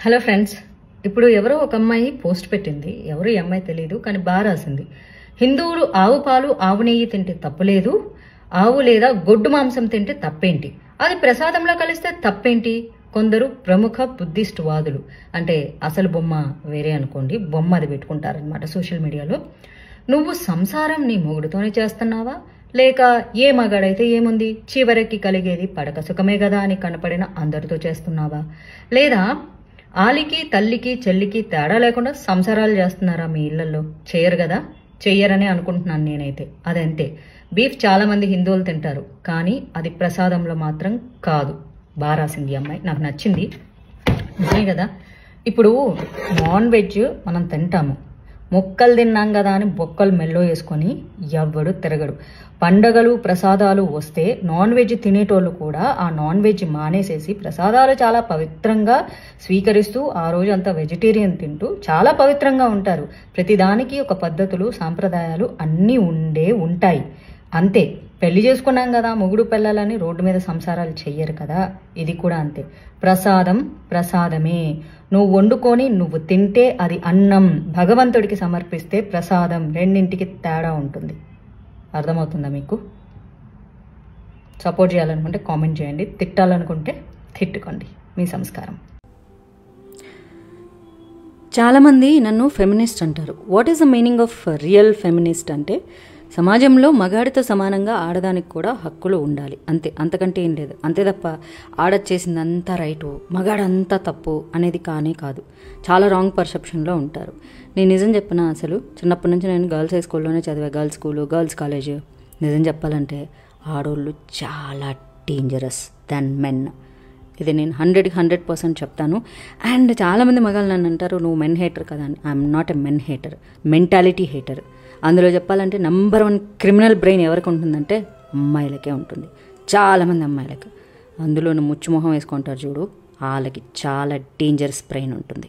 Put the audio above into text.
Hello friends, ఇప్పుడు ఎవరో ఒక అమ్మాయి పోస్ట్ పెట్టింది. ఎవరు ఈ అమ్మాయి తెలియదు, కానీ బాగా రాసింది. హిందువులు ఆవు పాలు ఆవు నెయ్యి తింటే తప్పులేదు, ఆవు లేదా గొడ్డు మాంసం తింటే తప్పేంటి, అది ప్రసాదంలో కలిస్తే తప్పేంటి. కొందరు ప్రముఖ బుద్ధిస్ట్ వాదులు, అంటే అసలు బొమ్మ వేరే అనుకోండి, బొమ్మ అది పెట్టుకుంటారనమాట సోషల్ మీడియాలో. నువ్వు సంసారం నీ మొగుడుతోనే చేస్తున్నావా, లేక ఏ మగాడైతే ఏముంది, చివరికి కలిగేది పడక సుఖమే కదా అని కనపడిన అందరితో చేస్తున్నావా, లేదా ఆలికి తల్లికి చెల్లికి తేడా లేకుండా సంసారాలు చేస్తున్నారా మీ ఇళ్లలో? చేయరు కదా, చెయ్యరని అనుకుంటున్నాను నేనైతే. అదంతే. బీఫ్ చాలా మంది హిందువులు తింటారు, కానీ అది ప్రసాదంలో మాత్రం కాదు. బాగా రాసింది అమ్మాయి, నాకు నచ్చింది. నిజమే కదా. ఇప్పుడు నాన్ వెజ్ మనం తింటాము, మొక్కలు తిన్నాం కదా అని బొక్కలు మెల్లో వేసుకొని ఎవ్వడు తిరగడు. పండగలు ప్రసాదాలు వస్తే నాన్ వెజ్ తినేటోళ్ళు కూడా ఆ నాన్ వెజ్ మానేసేసి ప్రసాదాలు చాలా పవిత్రంగా స్వీకరిస్తూ ఆ రోజు అంతా వెజిటేరియన్ తింటూ చాలా పవిత్రంగా ఉంటారు. ప్రతిదానికి ఒక పద్ధతులు సాంప్రదాయాలు అన్నీ ఉంటాయి. అంతే. పెళ్లి చేసుకున్నాం కదా మొగుడు పిల్లలని రోడ్డు మీద సంసారాలు చెయ్యరు కదా, ఇది కూడా అంతే. ప్రసాదం ప్రసాదమే. నువ్వు వండుకొని నువ్వు తింటే అది అన్నం, భగవంతుడికి సమర్పిస్తే ప్రసాదం. రెండింటికి తేడా ఉంటుంది. అర్థమవుతుందా మీకు? సపోర్ట్ చేయాలనుకుంటే కామెంట్ చేయండి, తిట్టాలనుకుంటే తిట్టుకోండి. మీ సంస్కారం. చాలామంది నన్ను ఫెమినిస్ట్ అంటారు. What is the meaning of real feminist అంటే, సమాజంలో మగాడితో సమానంగా ఆడదానికి కూడా హక్కులు ఉండాలి, అంతే. అంతకంటే ఏం లేదు. అంతే తప్ప ఆడచ్చేసిందంతా రైటు, మగాడంతా తప్పు అనేది కానే కాదు. చాలా రాంగ్ పర్సెప్షన్లో ఉంటారు. నేను నిజం చెప్పిన, అసలు చిన్నప్పటి నుంచి నేను గర్ల్స్ హై స్కూల్లోనే చదివా, గర్ల్స్ స్కూలు, గర్ల్స్ కాలేజ్. నిజం చెప్పాలంటే ఆడోళ్ళు చాలా డేంజరస్ దాన్ మెన్. ఇది నేను 100% చెప్తాను. అండ్ చాలామంది మగాళ్ళు నన్ను అంటారు, నువ్వు మెన్ హేటర్ కదా అని. I'm not a men hater, mentality hater. అందులో చెప్పాలంటే నంబర్ 1 క్రిమినల్ బ్రెయిన్ ఎవరికి ఉంటుందంటే అమ్మాయిలకే ఉంటుంది, చాలామంది అమ్మాయిలకి. అందులో ముచ్చుమొహం వేసుకుంటారు చూడు, వాళ్ళకి చాలా డేంజరస్ బ్రెయిన్ ఉంటుంది.